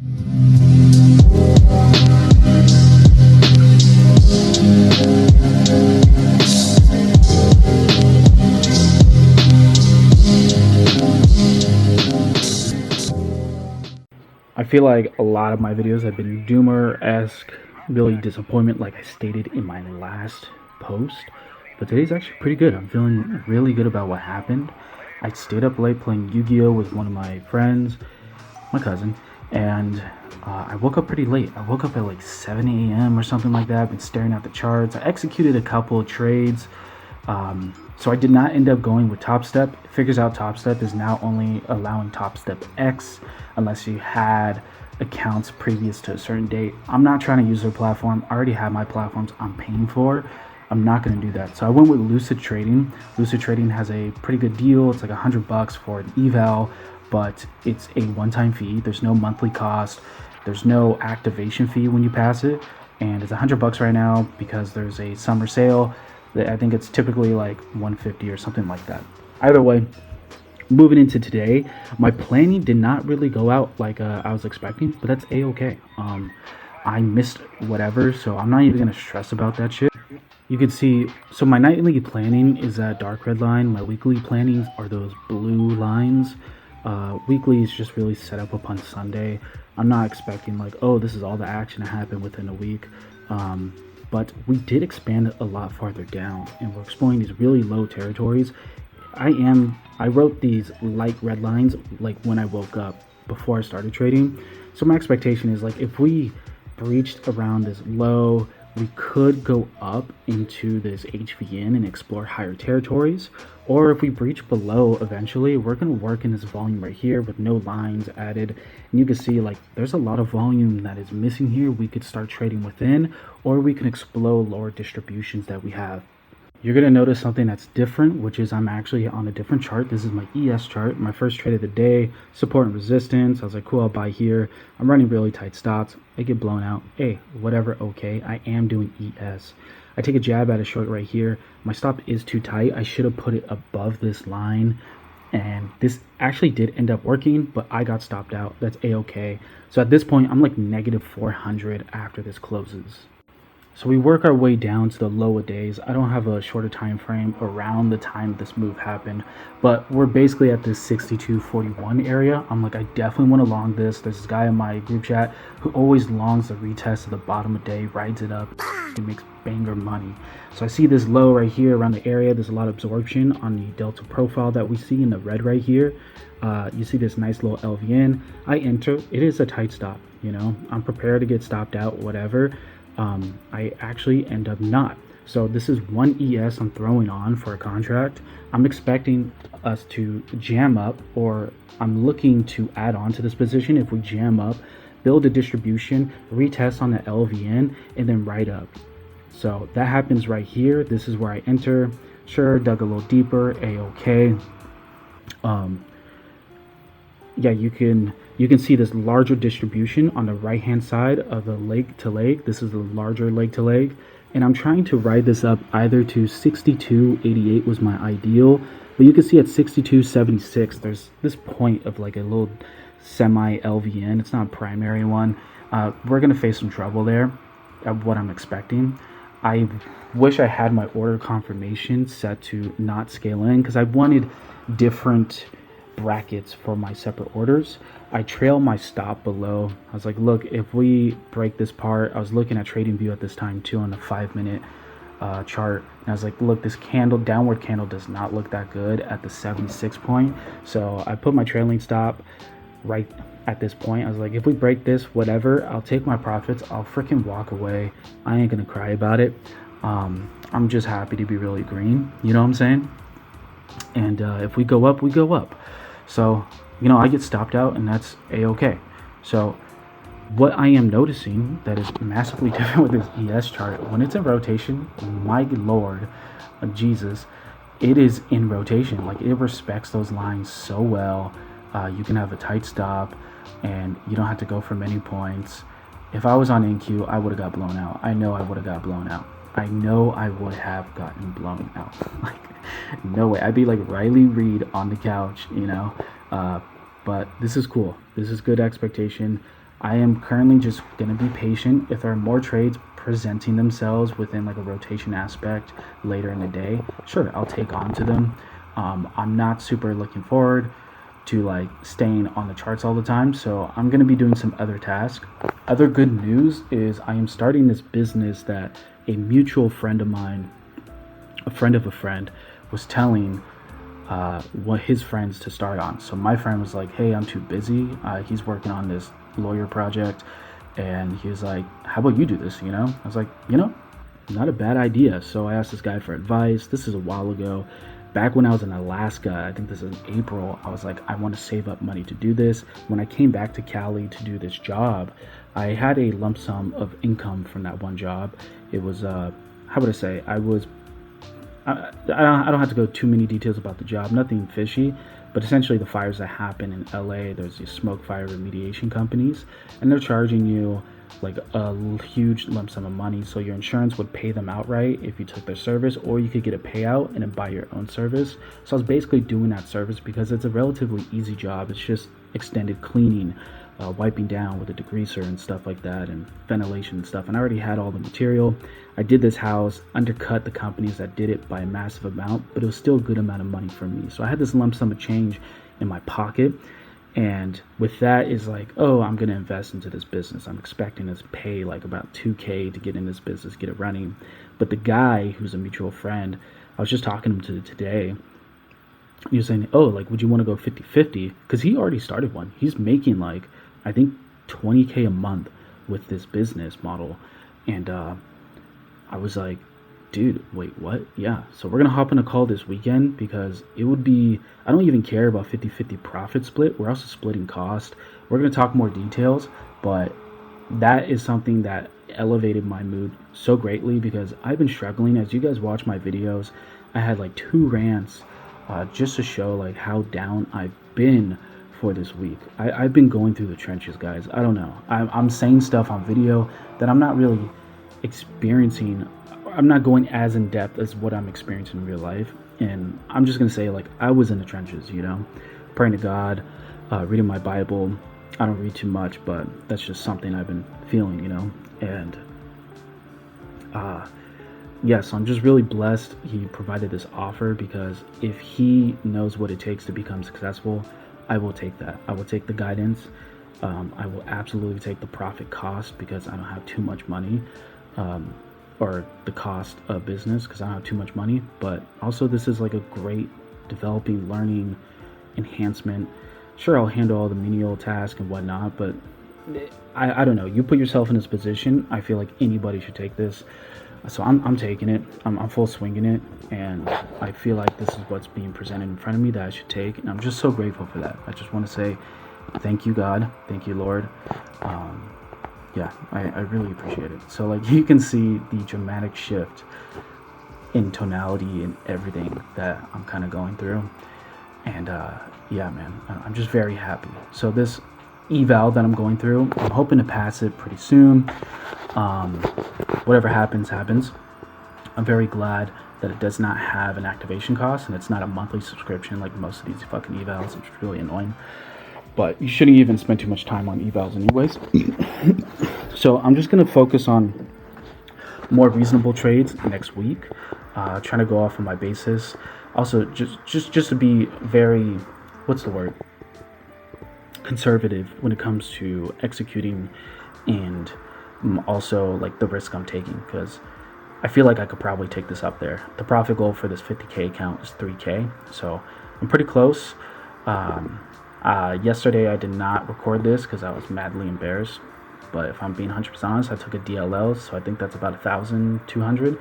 I feel like a lot of my videos have been doomer-esque, really disappointment like I stated in my last post. But today's actually pretty good. I'm feeling really good about what happened. I stayed up late playing Yu-Gi-Oh! With one of my friends, my cousin, and I woke up pretty late. I woke up at like 7 a.m. or something like that. I've been staring at the charts. I executed a couple of trades. So I did not end up going with Top Step. It figures out Top Step is now only allowing Top Step X unless you had accounts previous to a certain date. I'm not trying to use their platform. I already have my platforms I'm paying for. I'm not going to do that. So I went with Lucid Trading. Lucid Trading has a pretty good deal. It's like $100 for an eval, but it's a one-time fee. There's no monthly cost. There's no activation fee when you pass it. And it's $100 right now because there's a summer sale. I think it's typically like $150 or something like that. Either way, moving into today, my planning did not really go out like I was expecting, but that's a-okay. I missed whatever, so I'm not even gonna stress about that shit. You can see, so my nightly planning is that dark red line. My weekly plannings are those blue lines. Weekly is just really set up upon Sunday. I'm not expecting like, oh, this is all the action to happen within a week. But we did expand a lot farther down, and we're exploring these really low territories. I wrote these light red lines like when I woke up before I started trading. So my expectation is like if we breached around this low, we could go up into this HVN and explore higher territories. Or if we breach below eventually, we're going to work in this volume right here with no lines added. And you can see like there's a lot of volume that is missing here. We could start trading within, or we can explore lower distributions that we have. You're going to notice something that's different, which is I'm actually on a different chart. This is my ES chart, my first trade of the day, support and resistance. I was like, cool, I'll buy here. I'm running really tight stops. I get blown out. Hey, whatever, okay. I am doing ES. I take a jab at a short right here. My stop is too tight. I should have put it above this line. And this actually did end up working, but I got stopped out. That's a-okay. So at this point, I'm like negative 400 after this closes. So we work our way down to the lower days. I don't have a shorter time frame around the time this move happened, but we're basically at this 62.41 area. I'm like, I definitely want to long this. There's this guy in my group chat who always longs the retest at the bottom of the day, rides it up, it makes banger money. So I see this low right here around the area. There's a lot of absorption on the delta profile that we see in the red right here. You see this nice little LVN. I enter. It is a tight stop. You know, I'm prepared to get stopped out, whatever. I actually end up not. So this is one ES I'm throwing on for a contract. I'm expecting us to jam up, or I'm looking to add on to this position. If we jam up, build a distribution, retest on the LVN, and then right up. So that happens right here. This is where I enter. Sure, dug a little deeper, a-okay. Yeah, you can see this larger distribution on the right hand side of the leg to leg. This is the larger leg to leg, and I'm trying to ride this up either to 62.88 was my ideal, but you can see at 62.76 there's this point of like a little semi LVN. It's not a primary one. We're gonna face some trouble there at what I'm expecting. I wish I had my order confirmation set to not scale in because I wanted different brackets for my separate orders. I trail my stop below. I was like, look, if we break this part, I was looking at TradingView at this time too on the 5-minute chart, and I was like, look, this candle, downward candle, does not look that good at the 76 point. So I put my trailing stop right at this point. I was like, if we break this, whatever, I'll take my profits, I'll freaking walk away. I ain't gonna cry about it. I'm just happy to be really green, you know what I'm saying? And if we go up, we go up. So, you know, I get stopped out, and that's a-okay. So what I am noticing that is massively different with this ES chart, when it's in rotation, my lord, Jesus, it is in rotation. Like, it respects those lines so well. You can have a tight stop, and you don't have to go for many points. If I was on NQ, I would have got blown out. I know I would have got blown out. I know I would have gotten blown out. Like, no way. I'd be like Riley Reid on the couch, you know. But this is cool. This is good expectation. I am currently just going to be patient. If there are more trades presenting themselves within like a rotation aspect later in the day, sure, I'll take on to them. I'm not super looking forward to like staying on the charts all the time, so I'm going to be doing some other tasks. Other good news is I am starting this business that a mutual friend of mine, a friend of a friend, was telling what his friends to start on. So my friend was like, hey, I'm too busy. He's working on this lawyer project, and he was like, how about you do this? I was like, not a bad idea. So I asked this guy for advice. This is a while ago, back when I was in Alaska. I think this is in April. I was like, I want to save up money to do this. When I came back to Cali to do this job, I had a lump sum of income from that one job. It was how would I say, I don't have to go too many details about the job, nothing fishy, but essentially the fires that happen in LA, there's these smoke fire remediation companies, and they're charging you like a huge lump sum of money. So your insurance would pay them outright if you took their service, or you could get a payout and then buy your own service. So I was basically doing that service because it's a relatively easy job. It's just extended cleaning, wiping down with a degreaser and stuff like that, and ventilation and stuff. And I already had all the material. I did this house, undercut the companies that did it by a massive amount, but it was still a good amount of money for me. So I had this lump sum of change in my pocket, and with that is like, oh, I'm going to invest into this business. I'm expecting to pay like about $2K to get in this business, get it running. But the guy who's a mutual friend, I was just talking to him today. He was saying, oh, like, would you want to go 50-50? Because he already started one. He's making like, I think, 20K a month with this business model. And I was like, dude, wait, what? Yeah. So we're going to hop on a call this weekend, because it would be, I don't even care about 50-50 profit split. We're also splitting cost. We're going to talk more details, but that is something that elevated my mood so greatly, because I've been struggling. As you guys watch my videos, I had like 2 rants just to show like how down I've been for this week. I've been going through the trenches, guys. I don't know. I'm saying stuff on video that I'm not really experiencing. I'm not going as in depth as what I'm experiencing in real life. And I'm just going to say, like, I was in the trenches, praying to God, reading my Bible. I don't read too much, but that's just something I've been feeling, and yes, I'm just really blessed he provided this offer, because if he knows what it takes to become successful, I will take that. I will take the guidance. I will absolutely take the profit cost, because I don't have too much money, or the cost of business, because I don't have too much money. But also, this is like a great developing, learning, enhancement. Sure, I'll handle all the menial tasks and whatnot, but I don't know. You put yourself in this position, I feel like anybody should take this. So I'm taking it. I'm full swinging it, and I feel like this is what's being presented in front of me that I should take, and I'm just so grateful for that. I just want to say thank you, God. Thank you, Lord. Yeah, I really appreciate it. So like, you can see the dramatic shift in tonality and everything that I'm kind of going through. And yeah, man, I'm just very happy. So this eval that I'm going through, I'm hoping to pass it pretty soon. Whatever happens, happens. I'm very glad that it does not have an activation cost, and it's not a monthly subscription like most of these fucking evals. It's really annoying. But you shouldn't even spend too much time on evals anyways. So I'm just going to focus on more reasonable trades next week. Trying to go off of my basis. Also, just to be very, what's the word? Conservative when it comes to executing, and also like the risk I'm taking, because I feel like I could probably take this up there. The profit goal for this 50K account is 3K, so I'm pretty close. Yesterday I did not record this because I was madly embarrassed, but if I'm being 100% honest, I took a DLL, so I think that's about 1,200.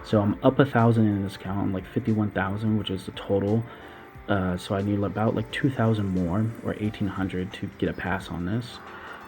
So I'm up 1,000 in this account. I'm like 51,000, which is the total. So I need about like 2,000 more, or 1,800, to get a pass on this.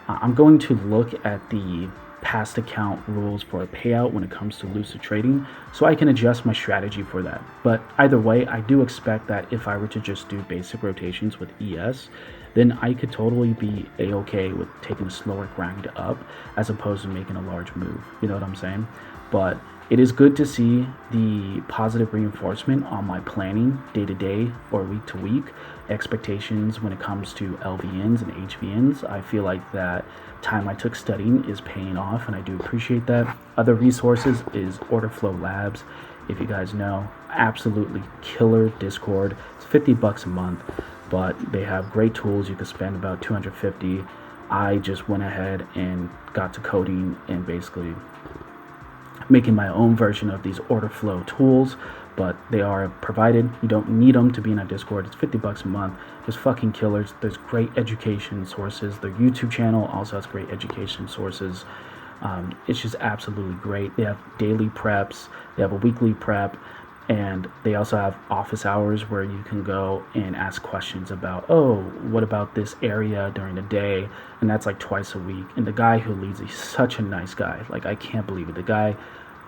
I'm going to look at the past account rules for a payout when it comes to lucid trading, so I can adjust my strategy for that. But either way, I do expect that if I were to just do basic rotations with ES, then I could totally be a-okay with taking a slower grind up as opposed to making a large move. You know what I'm saying? But it is good to see the positive reinforcement on my planning day to day or week to week expectations when it comes to LVNs and HVNs. I feel like that time I took studying is paying off, and I do appreciate that. Other resources is Order Flow Labs. If you guys know, absolutely killer Discord. It's $50 a month, but they have great tools. You can spend about 250. I just went ahead and got to coding and basically making my own version of these order flow tools, but they are provided. You don't need them to be in a Discord. It's $50 a month. There's fucking killers. There's great education sources. Their YouTube channel also has great education sources. It's just absolutely great. They have daily preps. They have a weekly prep. And they also have office hours where you can go and ask questions about, oh, what about this area during the day? And that's like twice a week. And the guy who leads, he's such a nice guy. Like, I can't believe it. The guy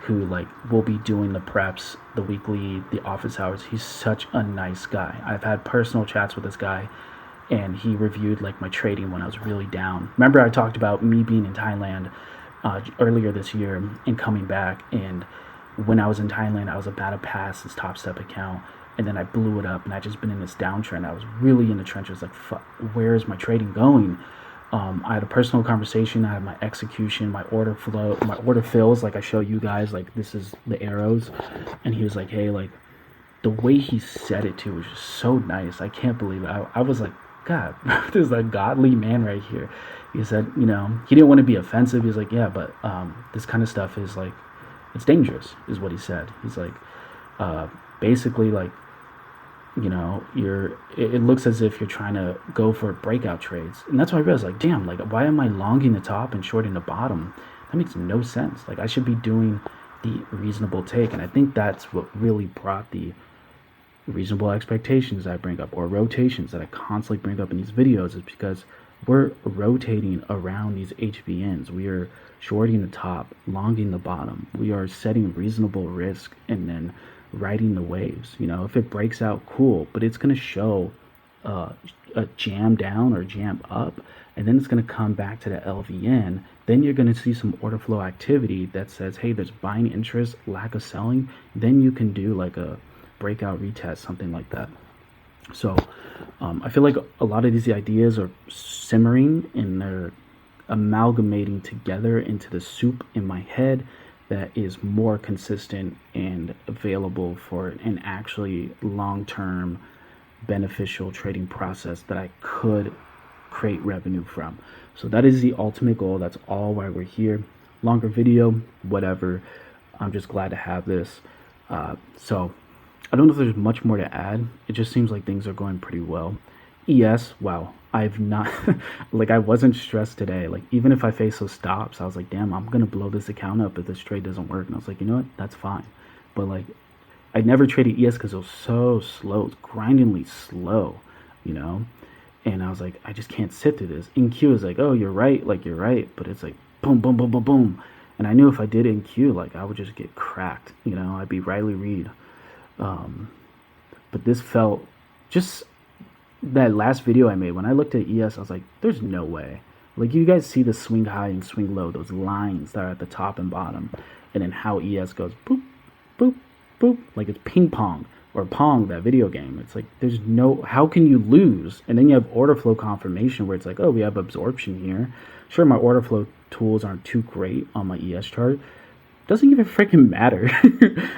who like will be doing the preps, the weekly, the office hours, he's such a nice guy. I've had personal chats with this guy, and he reviewed like my trading when I was really down. Remember I talked about me being in Thailand earlier this year and coming back, and when I was in Thailand, I was about to pass this Top Step account, and then I blew it up, and I just been in this downtrend. I was really in the trenches, like, fuck, where is my trading going? I had a personal conversation. I had my execution, my order flow, my order fills, like I show you guys, like this is the arrows. And he was like, hey, like the way he said it too was just so nice. I can't believe it. I was like, God, this is a godly man right here. He said, you know, he didn't want to be offensive. He was like, yeah, but this kind of stuff is like, it's dangerous, is what he said. He's like, basically, like, you know, it looks as if you're trying to go for breakout trades. And that's why I realized, like, damn, like, why am I longing the top and shorting the bottom? That makes no sense. Like, I should be doing the reasonable take. And I think that's what really brought the reasonable expectations I bring up, or rotations that I constantly bring up in these videos, is because we're rotating around these HVNs. We are shorting the top, longing the bottom. We are setting reasonable risk and then riding the waves. You know, if it breaks out, cool, but it's going to show a jam down or jam up, and then it's going to come back to the LVN. Then you're going to see some order flow activity that says, hey, there's buying interest, lack of selling. Then you can do like a breakout retest, something like that. So I feel like a lot of these ideas are simmering and they're amalgamating together into the soup in my head that is more consistent and available for an actually long-term beneficial trading process that I could create revenue from. So that is the ultimate goal. That's all why we're here. Longer video, whatever. I'm just glad to have this. So I don't know if there's much more to add. It just seems like things are going pretty well. ES, wow. I've not, like, I wasn't stressed today. Like, even if I face those stops, I was like, damn, I'm going to blow this account up if this trade doesn't work. And I was like, you know what? That's fine. But, like, I never traded ES because it was so slow. It's grindingly slow, you know? And I was like, I just can't sit through this. NQ is like, oh, you're right. Like, you're right. But it's like, boom, boom, boom, boom, boom. And I knew if I did NQ, like, I would just get cracked. You know, I'd be Riley Reid. But this felt just... that last video I made, when I looked at ES, I was like, there's no way. Like, you guys see the swing high and swing low, those lines that are at the top and bottom, and then how ES goes boop, boop, boop, like it's ping pong, or Pong, that video game. It's like, there's no, how can you lose? And then you have order flow confirmation where it's like, oh, we have absorption here. Sure, my order flow tools aren't too great on my ES chart. Doesn't even freaking matter.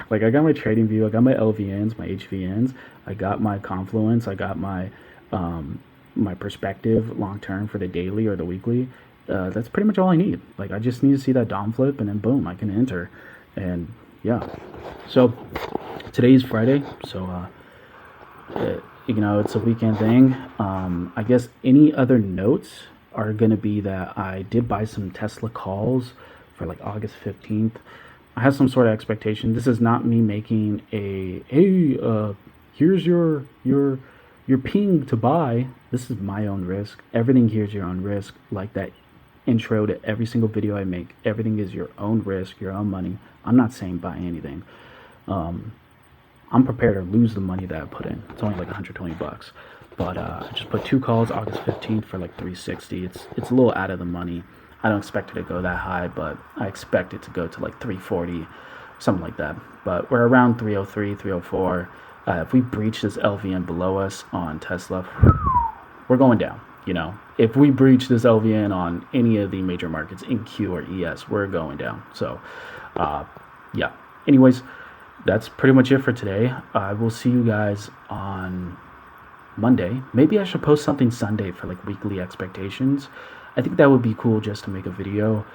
Like, I got my trading view, I got my LVNs, my HVNs, I got my confluence, I got my my perspective long term for the daily or the weekly. That's pretty much all I need. Like, I just need to see that DOM flip, and then boom, I can enter. And yeah, so today is Friday, so you know, it's a weekend thing. I guess any other notes are gonna be that I did buy some Tesla calls for like August 15th. I have some sort of expectation. This is not me making a, hey, here's your ping to buy. This is my own risk. Everything here is your own risk. Like that intro to every single video I make, everything is your own risk, your own money. I'm not saying buy anything. I'm prepared to lose the money that I put in. It's only like $120. But I just put 2 calls August 15th for like 360. It's a little out of the money. I don't expect it to go that high, but I expect it to go to like 340, something like that. But we're around 303, 304. If we breach this LVN below us on Tesla, we're going down. You know, if we breach this LVN on any of the major markets in Q or ES, we're going down. So, yeah. Anyways, that's pretty much it for today. I will see you guys on Monday. Maybe I should post something Sunday for like weekly expectations. I think that would be cool just to make a video.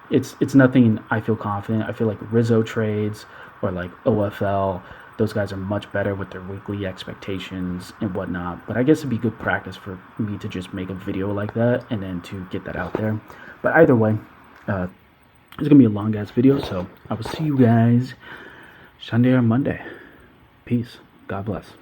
It's nothing I feel confident. I feel like Rizzo trades or like OFL, those guys are much better with their weekly expectations and whatnot. But I guess it'd be good practice for me to just make a video like that and then to get that out there. But either way, it's gonna be a long ass video, so I will see you guys Sunday or Monday. Peace. God bless.